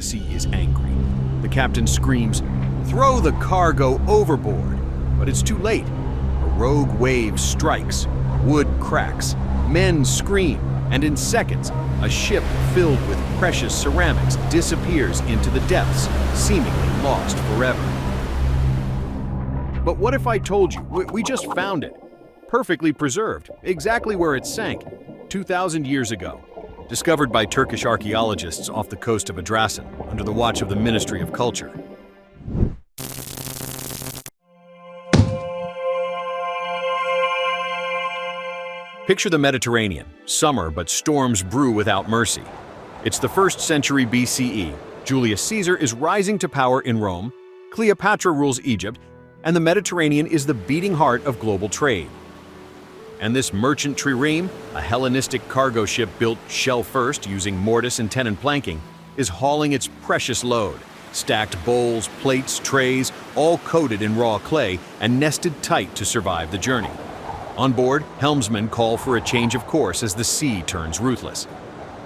sea is angry. The captain screams, "Throw the cargo overboard!" But it's too late. A rogue wave strikes, wood cracks, men scream, and in seconds, a ship filled with precious ceramics disappears into the depths, seemingly lost forever. But what if I told you we just found it? Perfectly preserved, exactly where it sank, 2,000 years ago. Discovered by Turkish archaeologists off the coast of Adrasan, under the watch of the Ministry of Culture. Picture the Mediterranean, summer but storms brew without mercy. It's the 1st century BCE, Julius Caesar is rising to power in Rome, Cleopatra rules Egypt, and the Mediterranean is the beating heart of global trade. And this merchant trireme, a Hellenistic cargo ship built shell-first using mortise and tenon planking, is hauling its precious load. Stacked bowls, plates, trays, all coated in raw clay and nested tight to survive the journey. On board, helmsmen call for a change of course as the sea turns ruthless.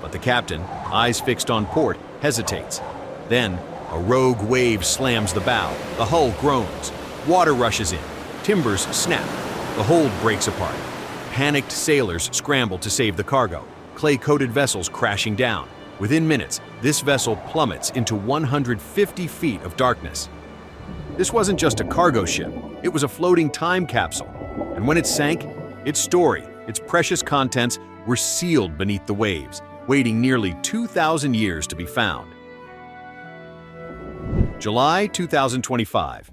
But the captain, eyes fixed on port, hesitates. Then, a rogue wave slams the bow, the hull groans, water rushes in, timbers snap, the hold breaks apart. Panicked sailors scramble to save the cargo, clay-coated vessels crashing down. Within minutes, this vessel plummets into 150 feet of darkness. This wasn't just a cargo ship, it was a floating time capsule. And when it sank, its story, its precious contents were sealed beneath the waves, waiting nearly 2,000 years to be found. July 2025.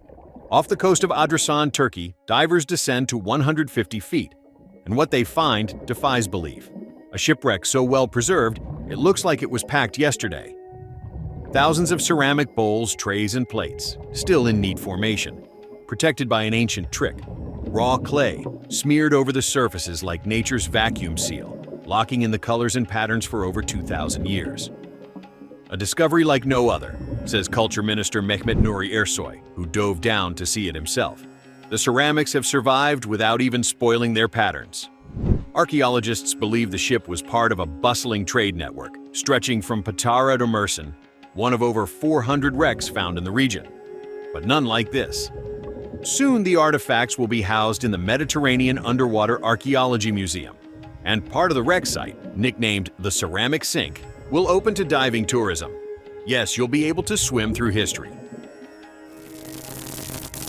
Off the coast of Adrasan, Turkey, divers descend to 150 feet. And what they find defies belief. A shipwreck so well preserved, it looks like it was packed yesterday. Thousands of ceramic bowls, trays, and plates, still in neat formation, protected by an ancient trick. Raw clay, smeared over the surfaces like nature's vacuum seal, locking in the colors and patterns for over 2,000 years. A discovery like no other, says Culture Minister Mehmet Nuri Ersoy, who dove down to see it himself. The ceramics have survived without even spoiling their patterns. Archaeologists believe the ship was part of a bustling trade network, stretching from Patara to Mersin, one of over 400 wrecks found in the region. But none like this. Soon the artifacts will be housed in the Mediterranean Underwater Archaeology Museum, and part of the wreck site, nicknamed the Ceramic Sink, will open to diving tourism. Yes, you'll be able to swim through history.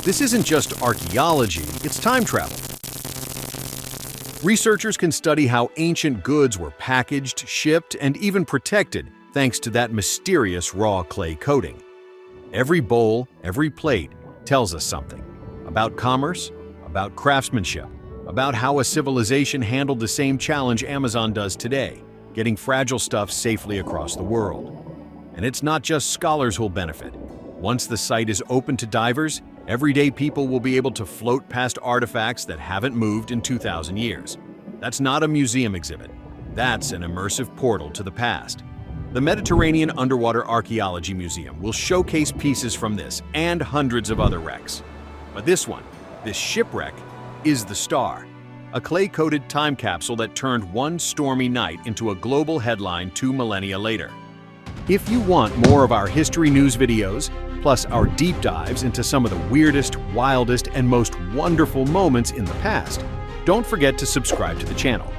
This isn't just archaeology, it's time travel. Researchers can study how ancient goods were packaged, shipped, and even protected thanks to that mysterious raw clay coating. Every bowl, every plate tells us something. About commerce, about craftsmanship, about how a civilization handled the same challenge Amazon does today, getting fragile stuff safely across the world. And it's not just scholars who'll benefit. Once the site is open to divers, everyday people will be able to float past artifacts that haven't moved in 2,000 years. That's not a museum exhibit. That's an immersive portal to the past. The Mediterranean Underwater Archaeology Museum will showcase pieces from this and hundreds of other wrecks. But this one, this shipwreck, is the star. A clay-coated time capsule that turned one stormy night into a global headline 2 millennia later. If you want more of our history news videos, plus our deep dives into some of the weirdest, wildest, and most wonderful moments in the past, don't forget to subscribe to the channel.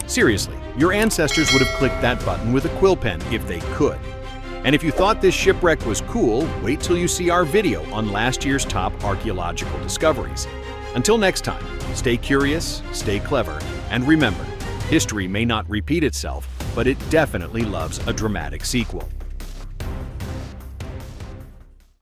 Seriously, your ancestors would have clicked that button with a quill pen if they could. And if you thought this shipwreck was cool, wait till you see our video on last year's top archaeological discoveries. Until next time, stay curious, stay clever, and remember, history may not repeat itself, but it definitely loves a dramatic sequel.